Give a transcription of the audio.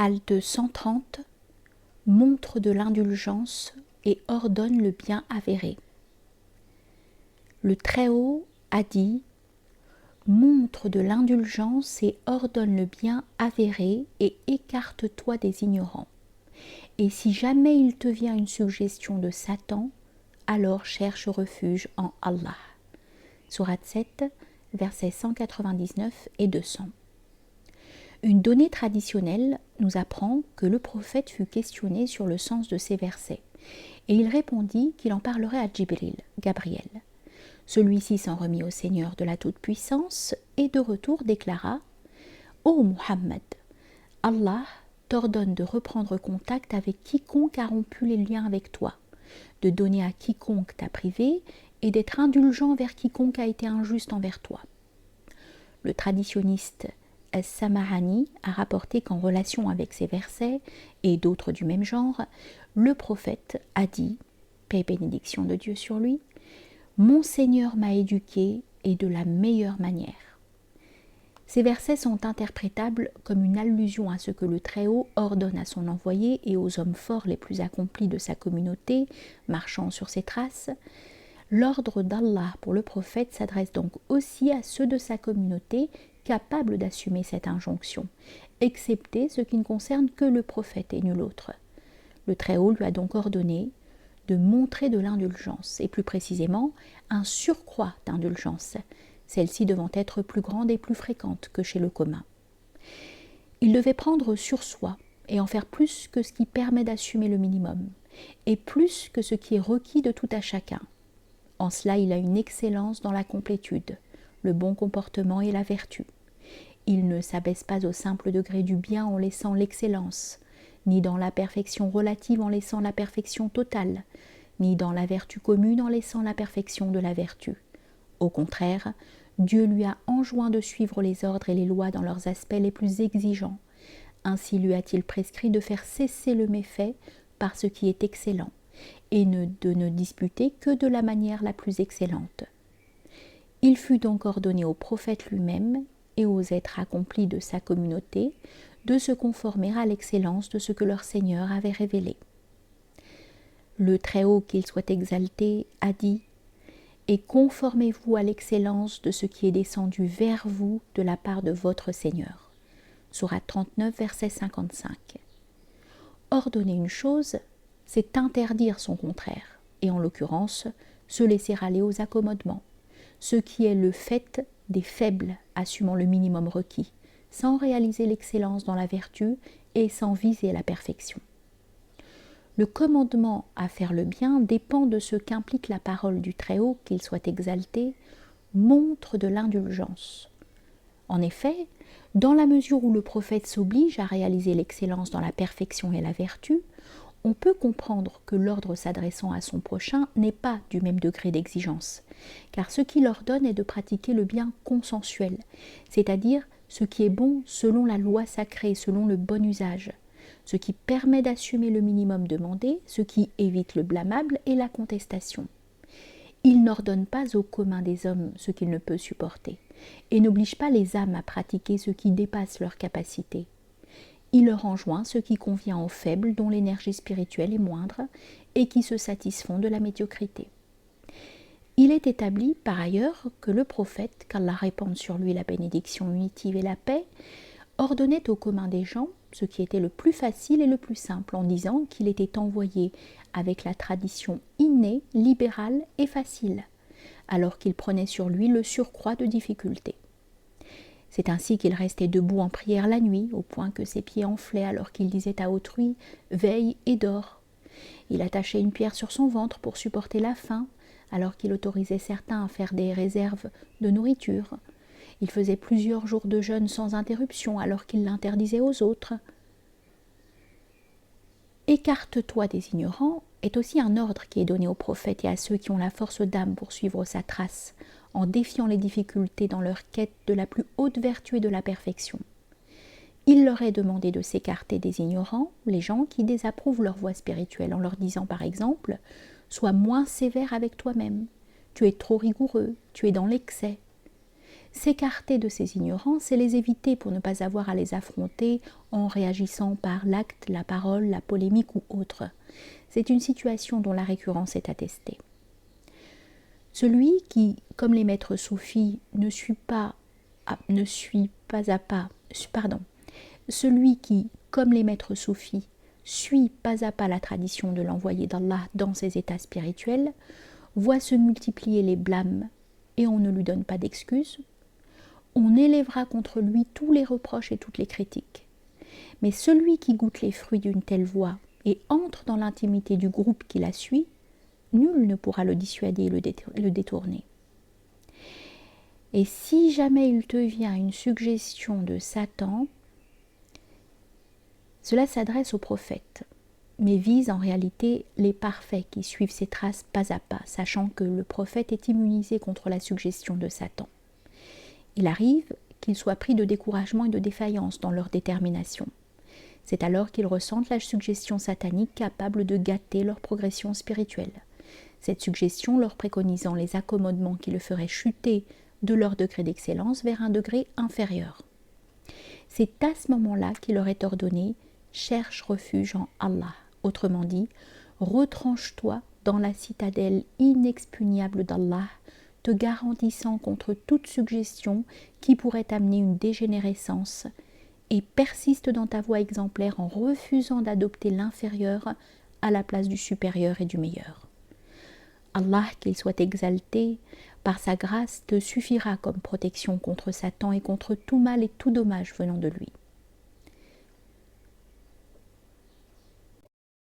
Halte 130, montre de l'indulgence et ordonne le bien avéré. Le Très-Haut a dit: montre de l'indulgence et ordonne le bien avéré et écarte-toi des ignorants. Et si jamais il te vient une suggestion de Satan, alors cherche refuge en Allah. Sourate 7, versets 199 et 200. Une donnée traditionnelle nous apprend que le prophète fut questionné sur le sens de ces versets, et il répondit qu'il en parlerait à Jibril, Gabriel. Celui-ci s'en remit au Seigneur de la Toute-Puissance et de retour déclara: Ô Muhammad, Allah t'ordonne de reprendre contact avec quiconque a rompu les liens avec toi, de donner à quiconque t'a privé et d'être indulgent vers quiconque a été injuste envers toi. Le traditionniste As-Sam'ani a rapporté qu'en relation avec ces versets et d'autres du même genre, le prophète a dit, paix et bénédiction de Dieu sur lui: Mon Seigneur m'a éduqué et de la meilleure manière. Ces versets sont interprétables comme une allusion à ce que le Très-Haut ordonne à son envoyé et aux hommes forts les plus accomplis de sa communauté, marchant sur ses traces. L'ordre d'Allah pour le prophète s'adresse donc aussi à ceux de sa communauté capables d'assumer cette injonction, excepté ce qui ne concerne que le prophète et nul autre. Le Très-Haut lui a donc ordonné de montrer de l'indulgence, et plus précisément un surcroît d'indulgence, celle-ci devant être plus grande et plus fréquente que chez le commun. Il devait prendre sur soi et en faire plus que ce qui permet d'assumer le minimum, et plus que ce qui est requis de tout à chacun. En cela, il a une excellence dans la complétude, le bon comportement et la vertu. Il ne s'abaisse pas au simple degré du bien en laissant l'excellence, ni dans la perfection relative en laissant la perfection totale, ni dans la vertu commune en laissant la perfection de la vertu. Au contraire, Dieu lui a enjoint de suivre les ordres et les lois dans leurs aspects les plus exigeants. Ainsi lui a-t-il prescrit de faire cesser le méfait par ce qui est excellent, et de ne disputer que de la manière la plus excellente. Il fut donc ordonné au prophète lui-même et aux êtres accomplis de sa communauté de se conformer à l'excellence de ce que leur Seigneur avait révélé. Le Très-Haut, qu'il soit exalté, a dit: Et conformez-vous à l'excellence de ce qui est descendu vers vous de la part de votre Seigneur. Sourate 39, verset 55. Ordonner une chose, c'est interdire son contraire, et en l'occurrence, se laisser aller aux accommodements, ce qui est le fait des faibles assumant le minimum requis, sans réaliser l'excellence dans la vertu et sans viser la perfection. Le commandement à faire le bien dépend de ce qu'implique la parole du Très-Haut, qu'il soit exalté, montre de l'indulgence. En effet, dans la mesure où le prophète s'oblige à réaliser l'excellence dans la perfection et la vertu, on peut comprendre que l'ordre s'adressant à son prochain n'est pas du même degré d'exigence, car ce qu'il ordonne est de pratiquer le bien consensuel, c'est-à-dire ce qui est bon selon la loi sacrée, selon le bon usage, ce qui permet d'assumer le minimum demandé, ce qui évite le blâmable et la contestation. Il n'ordonne pas au commun des hommes ce qu'il ne peut supporter, et n'oblige pas les âmes à pratiquer ce qui dépasse leur capacité. Il leur enjoint ce qui convient aux faibles dont l'énergie spirituelle est moindre et qui se satisfont de la médiocrité. Il est établi par ailleurs que le prophète, qu'Allah répande sur lui la bénédiction unitive et la paix, ordonnait au commun des gens ce qui était le plus facile et le plus simple, en disant qu'il était envoyé avec la tradition innée, libérale et facile, alors qu'il prenait sur lui le surcroît de difficulté. C'est ainsi qu'il restait debout en prière la nuit, au point que ses pieds enflaient alors qu'il disait à autrui « Veille et dors ». Il attachait une pierre sur son ventre pour supporter la faim, alors qu'il autorisait certains à faire des réserves de nourriture. Il faisait plusieurs jours de jeûne sans interruption, alors qu'il l'interdisait aux autres. « Écarte-toi des ignorants » est aussi un ordre qui est donné aux prophètes et à ceux qui ont la force d'âme pour suivre sa trace, en défiant les difficultés dans leur quête de la plus haute vertu et de la perfection. Il leur est demandé de s'écarter des ignorants, les gens qui désapprouvent leur voie spirituelle, en leur disant par exemple « Sois moins sévère avec toi-même, tu es trop rigoureux, tu es dans l'excès ». S'écarter de ces ignorances et les éviter pour ne pas avoir à les affronter en réagissant par l'acte, la parole, la polémique ou autre. C'est une situation dont la récurrence est attestée. Celui qui, comme les maîtres soufis, celui qui, comme les maîtres soufis, suit pas à pas la tradition de l'envoyé d'Allah dans ses états spirituels, voit se multiplier les blâmes et on ne lui donne pas d'excuses, on élèvera contre lui tous les reproches et toutes les critiques. Mais celui qui goûte les fruits d'une telle voie et entre dans l'intimité du groupe qui la suit, nul ne pourra le dissuader et le détourner. Et si jamais il te vient une suggestion de Satan, cela s'adresse aux prophètes, mais vise en réalité les parfaits qui suivent ses traces pas à pas, sachant que le prophète est immunisé contre la suggestion de Satan. Il arrive qu'ils soient pris de découragement et de défaillance dans leur détermination. C'est alors qu'ils ressentent la suggestion satanique capable de gâter leur progression spirituelle. Cette suggestion leur préconisant les accommodements qui le feraient chuter de leur degré d'excellence vers un degré inférieur. C'est à ce moment-là qu'il leur est ordonné « cherche refuge en Allah », autrement dit « retranche-toi dans la citadelle inexpugnable d'Allah », te garantissant contre toute suggestion qui pourrait amener une dégénérescence, et persiste dans ta voie exemplaire en refusant d'adopter l'inférieur à la place du supérieur et du meilleur. Allah, qu'il soit exalté, par sa grâce te suffira comme protection contre Satan et contre tout mal et tout dommage venant de lui.